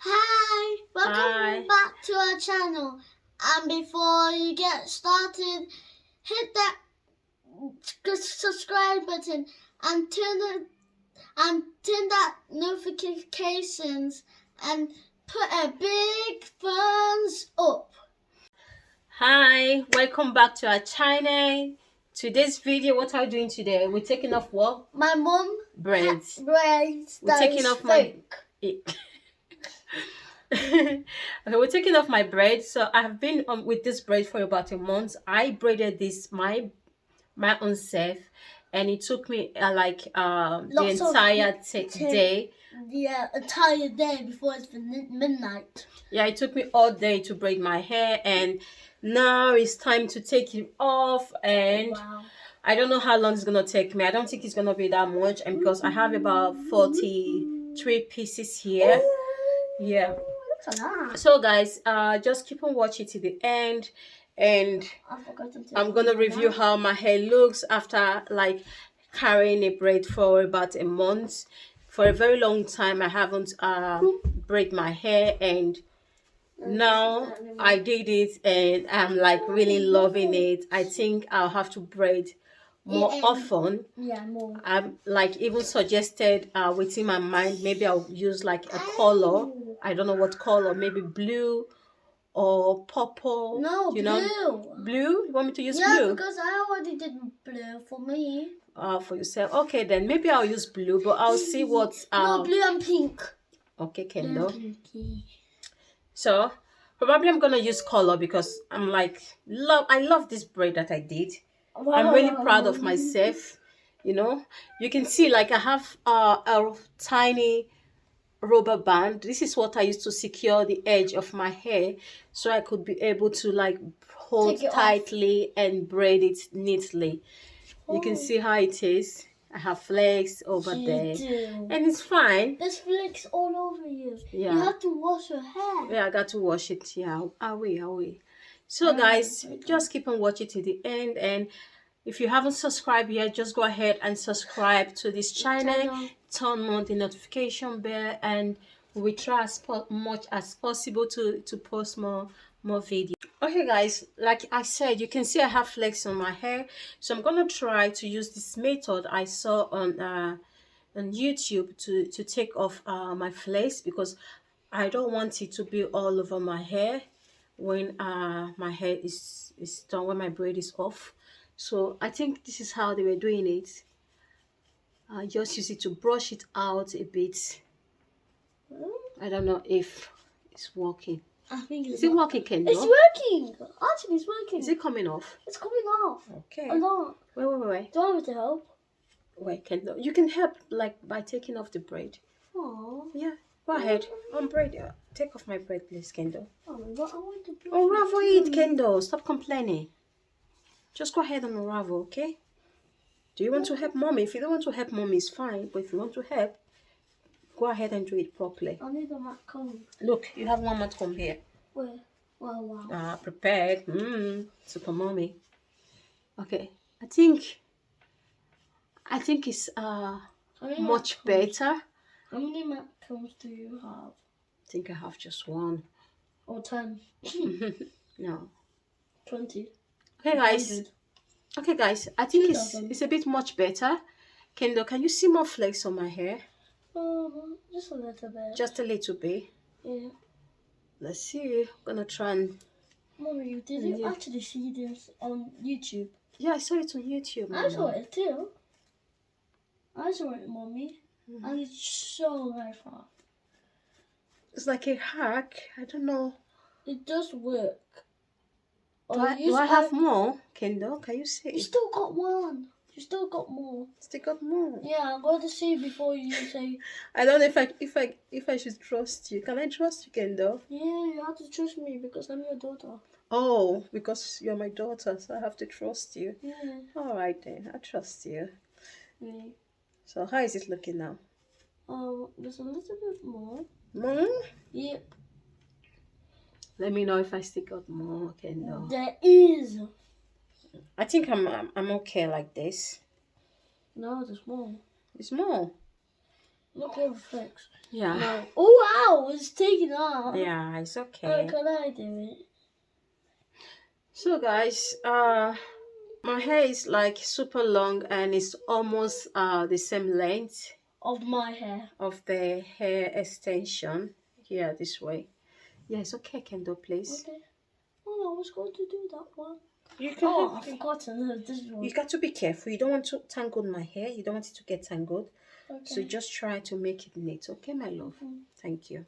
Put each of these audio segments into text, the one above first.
Hi, welcome Hi. back to our channel. And before you get started, hit that subscribe button and turn that notifications and put a big thumbs up. Hi, welcome back to our channel. Today's video, what are we doing today? We're taking off what? My mum Braids. braids We're that taking is off fake. Okay, we're taking off my braid. So I've been with this braid for about a month. I braided this my own self, and it took me the Lots of entire day. Yeah, entire day before it's midnight. Yeah, it took me all day to braid my hair, and now it's time to take it off. And Wow. I don't know how long it's gonna take me. I don't think it's gonna be that much, and because I have about 43 pieces here. Yeah. That's a lot. So guys, just keep on watching to the end, and I'm gonna review how my hair looks after like carrying a braid for about a month. For a very long time, I haven't braid my hair, and now I did it, and I'm like really loving it. I think I'll have to braid more often. Yeah, more. I'm like even suggested within my mind, maybe I'll use like a color. I don't know what color, maybe blue or purple. No, blue. Blue? You want me to use Yeah, blue? because I already did blue for me. For yourself. Okay, then maybe I'll use blue, but I'll see what No, blue and pink. Okay, Blue Kendall. and pink. So probably I'm gonna use color because I'm like I love this braid that I did. I'm really proud of myself. You can see like I have a tiny rubber band. This is what I used to secure the edge of my hair so I could be able to like hold Take it tightly and braid it neatly. You can Oh. see how it is. I have flakes over there, do. and it's fine. There's flakes all over you. Yeah. You have to wash your hair. Yeah, I got to wash it. Yeah, I will. So guys, just keep on watching to the end, and if you haven't subscribed yet, just go ahead and subscribe to this channel. Turn on the notification bell, and we try as much as possible to post more videos. Okay guys, like I said, you can see I have flakes on my hair, so I'm gonna try to use this method I saw on YouTube to take off my flakes, because I don't want it to be all over my hair when my hair is done, when my braid is off. So I think this is how they were doing it. I just use it to brush it out a bit. I don't know if it's working. I think Is it working, Kendall? It's working. Actually, it's working. Is it coming off? It's coming off. Okay. A lot. Wait. Do you want me to help? Wait, Kendall. You can help like by taking off the braid. Oh. Yeah. Go ahead. Unbraid it. Take off my braid, please, Kendall. Oh, but I want to brush Unravel it, Kendall. Stop complaining. Just go ahead and unravel, okay? Do you want to help mommy? If you don't want to help mommy, it's fine. But if you want to help, go ahead and do it properly. I need a mat comb. Look, you have one mat comb here. Where? Wow. Prepared. Super mommy. Okay. I think it's much better. How many mat combs do you have? I think I have just one. Or 10? No. 20. Okay, guys. 100. Okay, guys. I think it's a bit much better. Kendall, can you see more flakes on my hair? Just a little bit. Just a little bit. Yeah. Let's see. I'm gonna try and. Mommy, did you actually see this on YouTube? Yeah, I saw it on YouTube. I saw it too. I saw it, Mommy. And it's so very far. It's like a hack. I don't know. It does work. Do I have more, Kendall? Can you see? You still got one. You still got more. Still got more. Yeah, I'm going to see before you say. I don't know if I should trust you. Can I trust you, Kendall? Yeah, you have to trust me because I'm your daughter. Oh, because you're my daughter, so I have to trust you. Yeah. All right then, I trust you. Yeah. So how is it looking now? There's a little bit more. More? Yep. Let me know if I still got more, Kendall. There is. I think I'm okay like this. No, there's more. It's more. Look at the flex. Yeah. No. Oh wow, it's taking off. Yeah, it's How okay. can I do it? So guys, my hair is like super long and it's almost the same length Of my hair. of the hair extension. Yeah, this way. Yeah, it's okay, Kendall, please. Okay. Oh, I was going to do that one. You can Oh, have, I forgot to do this one. you got to be careful. You don't want to tangle my hair. You don't want it to get tangled. Okay. So just try to make it neat. Okay, my love? Thank you.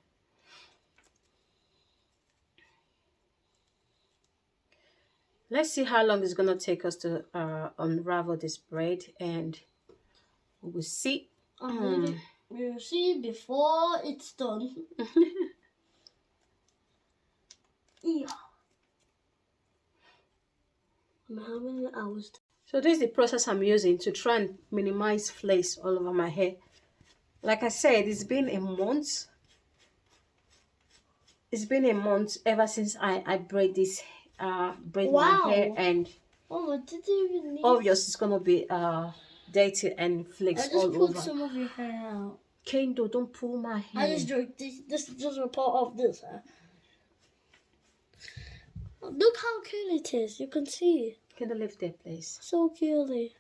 Let's see how long it's going to take us to unravel this braid, and we will see. We'll see before it's done. Yeah. How many hours? So this is the process I'm using to try and minimize flakes all over my hair. Like I said, it's been a month. It's been a month ever since I braid this my hair, and oh, did you even need? Obvious it's gonna be dirty and flakes all over. I just pulled some of your hair out. Kendall, don't pull my hair. I just drew this is just a part of this hair. Look how cool it is. You can see. Kendall, lift there, please. So cute.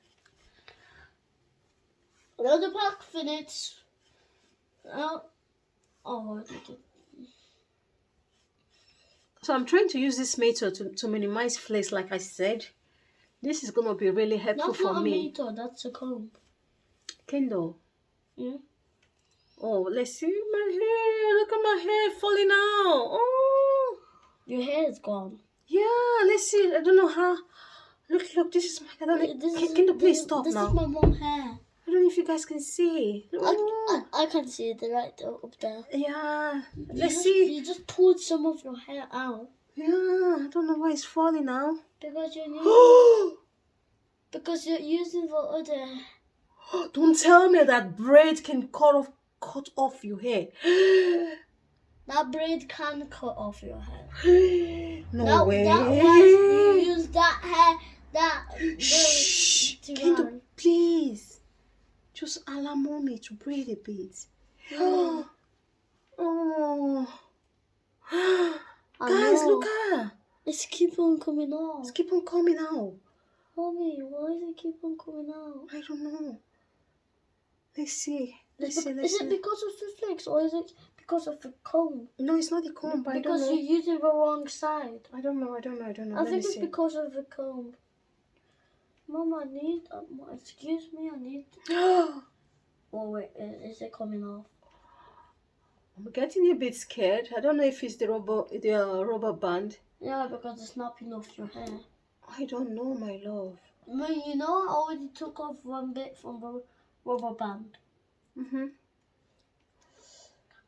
Another pack finished. Oh, I did it. So I'm trying to use this method to minimize flakes, like I said. This is gonna be really helpful That's for not me. a method, that's a comb. Kendall. Yeah. Oh, let's see my hair. Look at my hair falling out. Oh. Your hair is gone. Yeah, let's see. I don't know how. Look, this is my. Kendall, please stop this now. This is my mom's hair. I don't know if you guys can see. I can see it right up there. Yeah, let's see. You just pulled some of your hair out. Yeah, I don't know why it's falling now. Because you need. Because you're using the other. Don't tell me that braid can cut off your hair. That braid can cut off your hair. No way. That was, you use that hair. Shh, Kendall, please. Just allow mommy to breathe a bit. Oh. Guys, look at her. It's keep on coming out. It's keep on coming out. Mommy, why does it keep on coming out? I don't know. Let's see. Is it because of the flakes or is it because of the comb? No, it's not the comb, but I don't know. Because you're using the wrong side. I don't know. I think it's because of the comb. Mom, I need. Excuse me, I need. Oh wait, is it coming off? I'm getting a bit scared. I don't know if it's the rubber band. Yeah, because it's snapping off your hair. I don't know, my love. You know, I already took off one bit from the rubber band.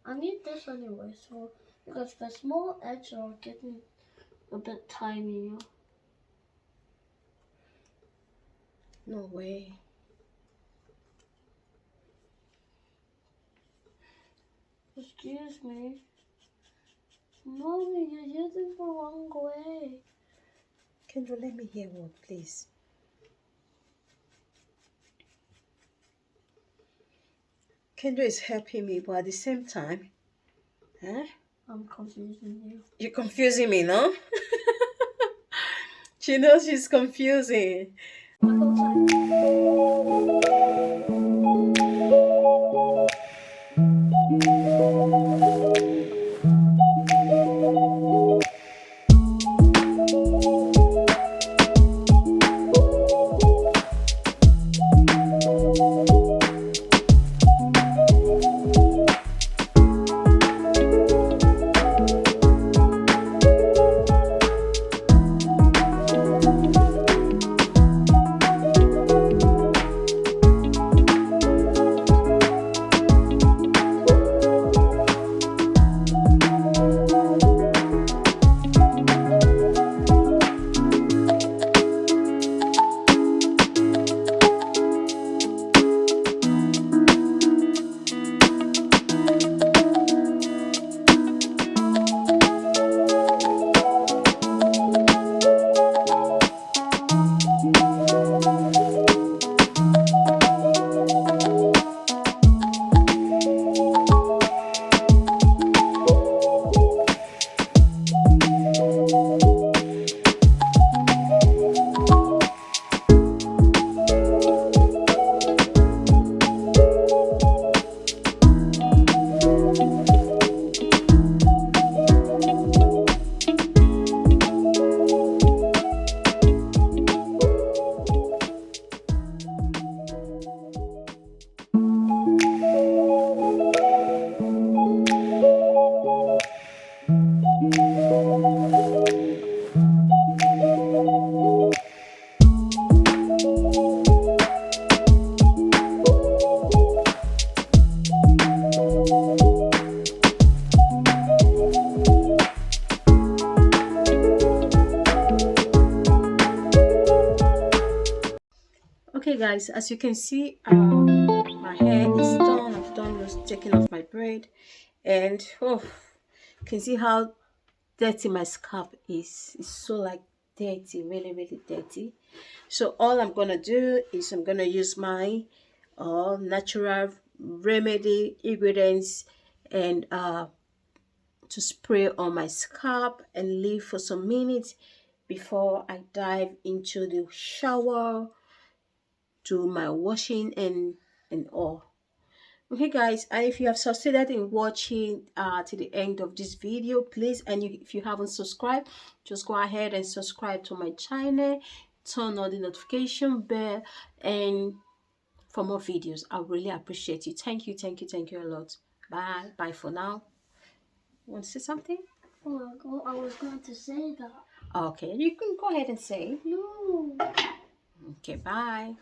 I need this anyway, so because the small edges are getting a bit tiny. No way. Excuse me. Mommy, you're using the wrong way. Kendall, let me hear one, please. Kendall is helping me, but at the same time, I'm confusing you. You're confusing me, no? She knows she's confusing. Okay guys, as you can see, my hair is done. I've done just taking off my braid, and oh, you can see how dirty my scalp is. It's so like dirty, really really dirty. So all I'm gonna do is I'm gonna use my natural remedy ingredients and to spray on my scalp and leave for some minutes before I dive into the shower, do my washing and all. Okay guys, and if you have succeeded in watching to the end of this video, please, and if you haven't subscribed, just go ahead and subscribe to my channel, turn on the notification bell, and for more videos. I really appreciate you. Thank you, thank you, thank you a lot. Bye bye for now. Want to say something? Oh, I was going to say that. Okay, you can go ahead and say. No. Okay, bye.